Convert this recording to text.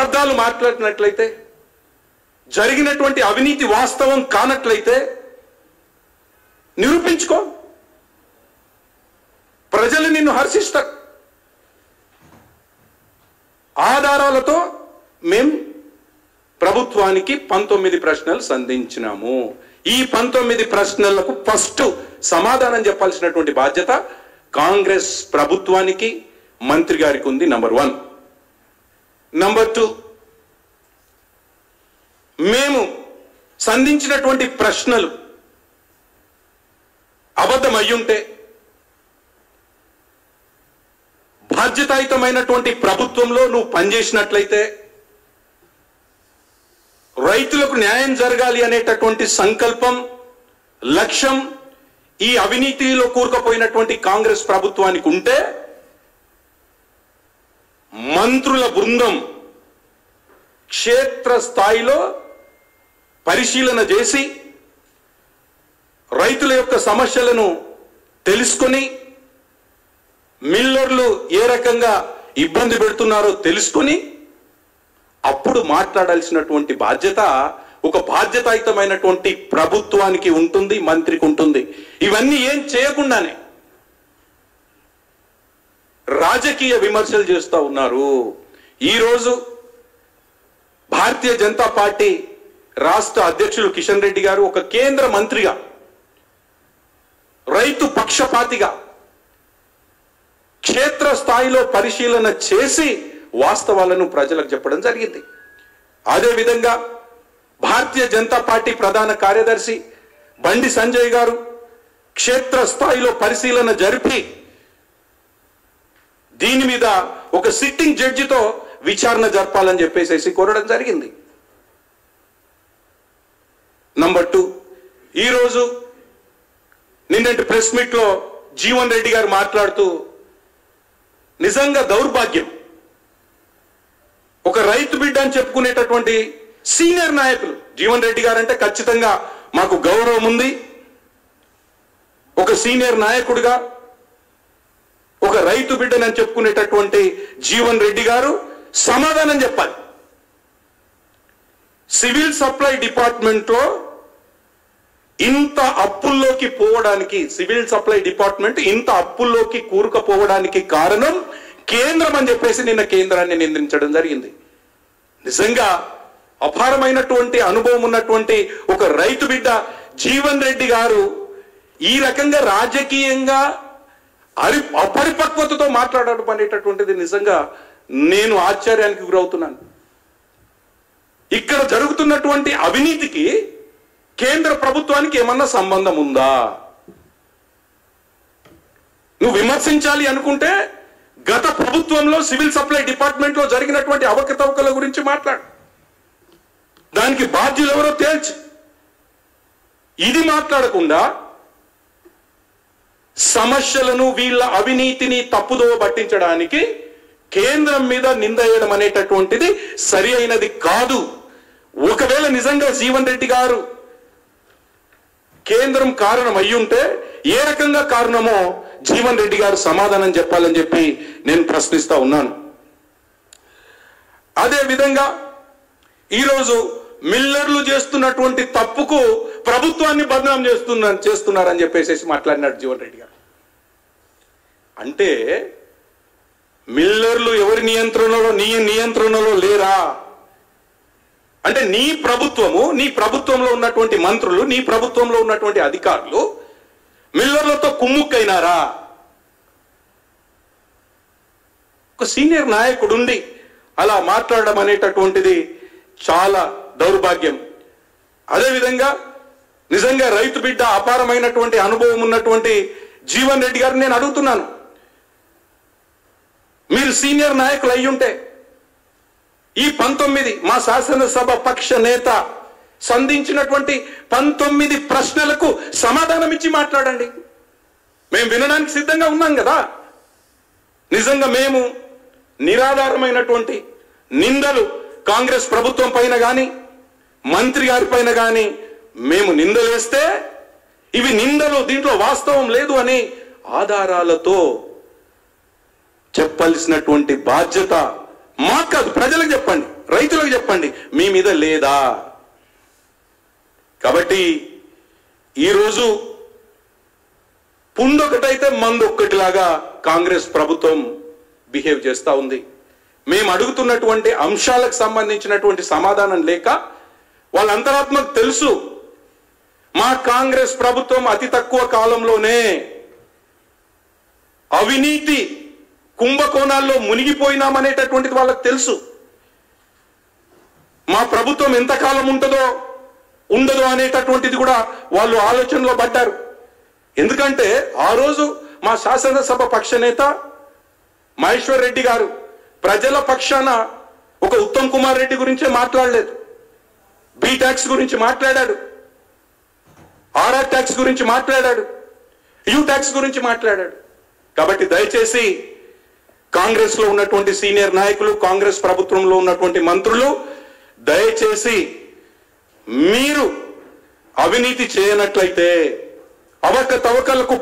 అబద్ధాలు మాట్లాడినట్లయితే, జరిగినటువంటి అవినీతి వాస్తవం కానట్లయితే నిరూపించుకో. ప్రజలు నిన్ను హర్షిస్తారు. ఆధారాలతో మేం ప్రభుత్వానికి 19 ప్రశ్నలు సంధించినాము. ఈ 19 ప్రశ్నలకు ఫస్ట్ సమాధానం చెప్పాల్సినటువంటి బాధ్యత కాంగ్రెస్ ప్రభుత్వానికి, మంత్రి గారికి ఉంది. నంబర్ 1. నంబర్ 2, మేము సంధించినటువంటి ప్రశ్నలు అబద్ధం అయ్యుంటే, బాధ్యతాయుతమైనటువంటి ప్రభుత్వంలో నువ్వు పనిచేసినట్లయితే, రైతులకు న్యాయం జరగాలి అనేటటువంటి సంకల్పం, లక్ష్యం ఈ అవినీతిలో కూరుకుపోయినటువంటి కాంగ్రెస్ ప్రభుత్వానికి ఉంటే, మంత్రుల బృందం క్షేత్ర స్థాయిలో పరిశీలన చేసి రైతుల యొక్క సమస్యలను తెలుసుకొని, మిల్లర్లు ఏ రకంగా ఇబ్బంది పెడుతున్నారో తెలుసుకొని అప్పుడు మాట్లాడాల్సినటువంటి బాధ్యత ఒక బాధ్యతాయుతమైనటువంటి ప్రభుత్వానికి ఉంటుంది, మంత్రికి ఉంటుంది. ఇవన్నీ ఏం చేయకుండానే రాజకీయ విమర్శలు చేస్తూ ఉన్నారు. ఈరోజు భారతీయ జనతా పార్టీ రాష్ట్ర అధ్యక్షులు కిషన్ రెడ్డి గారు ఒక కేంద్ర మంత్రిగా, రైతు పక్షపాతిగా క్షేత్ర స్థాయిలో పరిశీలన చేసి వాస్తవాలను ప్రజలకు చెప్పడం జరిగింది. అదేవిధంగా భారతీయ జనతా పార్టీ ప్రధాన కార్యదర్శి బండి సంజయ్ గారు క్షేత్ర స్థాయిలో పరిశీలన జరిపి దీని మీద ఒక సిట్టింగ్ జడ్జితో విచారణ జరపాలని చెప్పేసి కోరడం జరిగింది. నంబర్ 2, ఈరోజు నిన్నటి ప్రెస్ మీట్ లో జీవన్ రెడ్డి గారు మాట్లాడుతూ, నిజంగా దౌర్భాగ్యం, ఒక రైతు బిడ్డ అని చెప్పుకునేటటువంటి సీనియర్ నాయకులు, జీవన్ రెడ్డి గారు అంటే ఖచ్చితంగా మాకు గౌరవం ఉంది, ఒక సీనియర్ నాయకుడిగా ఒక రైతు బిడ్డనని చెప్పుకునేటటువంటి జీవన్ రెడ్డి గారు సమాధానం చెప్పాలి. సివిల్ సప్లై డిపార్ట్మెంట్ లో ఇంత అప్పుల్లోకి పోవడానికి, సివిల్ సప్లై డిపార్ట్మెంట్ ఇంత అప్పుల్లోకి కూరుకుపోవడానికి కారణం కేంద్రం అని చెప్పేసి నిన్న కేంద్రాన్ని నిందించడం జరిగింది. నిజంగా అపారమైనటువంటి అనుభవం ఉన్నటువంటి ఒక రైతు బిడ్డ జీవన్ రెడ్డి గారు ఈ రకంగా రాజకీయంగా అపరిపక్వతతో మాట్లాడడం అనేటటువంటిది నిజంగా నేను ఆశ్చర్యానికి గురవుతున్నాను. ఇక్కడ జరుగుతున్నటువంటి అవినీతికి కేంద్ర ప్రభుత్వానికి ఏమన్నా సంబంధం ఉందా? నువ్వు విమర్శించాలి అనుకుంటే గత ప్రభుత్వంలో సివిల్ సప్లై డిపార్ట్మెంట్ లో జరిగినటువంటి అవకతవకల గురించి మాట్లాడు, దానికి బాధ్యులు ఎవరో తేల్చి. ఇది మాట్లాడకుండా సమస్యలను, వీళ్ళ అవినీతిని తప్పుదోవ పట్టించడానికి కేంద్రం మీద నింద వేయడం అనేటటువంటిది సరి అయినది కాదు. ఒకవేళ నిజంగా జీవన్ రెడ్డి గారు కేంద్రం కారణం అయ్యుంటే ఏ రకంగా కారణమో జీవన్ రెడ్డి గారు సమాధానం చెప్పాలని చెప్పి నేను ప్రశ్నిస్తా ఉన్నాను. అదే విధంగా ఈరోజు మిల్లర్లు చేస్తున్నటువంటి తప్పుకు ప్రభుత్వాన్ని బదనాం చేస్తున్నారని చెప్పేసి మాట్లాడినాడు జీవన్ రెడ్డి గారు. అంటే మిల్లర్లు ఎవరి నియంత్రణలో, నీ నియంత్రణలో లేరా? అంటే నీ ప్రభుత్వంలో ఉన్నటువంటి మంత్రులు, నీ ప్రభుత్వంలో ఉన్నటువంటి అధికారులు మిల్లర్లతో కుమ్ముక్కైనారా? ఒక సీనియర్ నాయకుడు ఉండి అలా మాట్లాడడం అనేటటువంటిది చాలా దౌర్భాగ్యం. అదేవిధంగా నిజంగా రైతు బిడ్డ, అపారమైనటువంటి అనుభవం ఉన్నటువంటి జీవన్ రెడ్డి గారిని నేను అడుగుతున్నాను, మీరు సీనియర్ నాయకులు అయ్యుంటే ఈ 19 మా శాసనసభ పక్ష నేత సంధించినటువంటి 19 ప్రశ్నలకు సమాధానం ఇచ్చి మాట్లాడండి. మేము వినడానికి సిద్ధంగా ఉన్నాం కదా. నిజంగా మేము నిరాధారమైనటువంటి నిందలు కాంగ్రెస్ ప్రభుత్వం పైన కానీ, మంత్రి గారి పైన కానీ మేము నిందలేస్తే, ఇవి నిందలు, దీంట్లో వాస్తవం లేదు అని ఆధారాలతో చెప్పాల్సినటువంటి బాధ్యత మాకు కాదు, ప్రజలకు చెప్పండి. రైతులకు చెప్పండి, మీ మీద లేదా? కాబట్టి ఈరోజు పుండొకటైతే మందొక్కటిలాగా కాంగ్రెస్ ప్రభుత్వం బిహేవ్ చేస్తూ ఉంది. మేము అడుగుతున్నటువంటి అంశాలకు సంబంధించినటువంటి సమాధానం లేక వాళ్ళ అంతరాత్మకు తెలుసు, మా కాంగ్రెస్ ప్రభుత్వం అతి తక్కువ కాలంలోనే అవినీతి కుంభకోణాల్లో మునిగిపోయినామనేటటువంటిది వాళ్ళకు తెలుసు. మా ప్రభుత్వం ఎంతకాలం ఉంటుందో ఉండదో అనేటటువంటిది కూడా వాళ్ళు ఆలోచనలో పడ్డారు. ఎందుకంటే ఆ రోజు మా శాసనసభ పక్ష నేత మహేశ్వర్ రెడ్డి గారు ప్రజల పక్షాన ఒక ఉత్తమ్ కుమార్ రెడ్డి గురించే మాట్లాడలేదు, బి ట్యాక్స్ గురించి మాట్లాడాడు, ఆర్ఆర్ ట్యాక్స్ గురించి మాట్లాడాడు, యూ ట్యాక్స్ గురించి మాట్లాడాడు. కాబట్టి దయచేసి కాంగ్రెస్ లో ఉన్నటువంటి సీనియర్ నాయకులు, కాంగ్రెస్ ప్రభుత్వంలో ఉన్నటువంటి మంత్రులు, దయచేసి మీరు అవినీతి చేయనట్లయితే అవకతవకలకు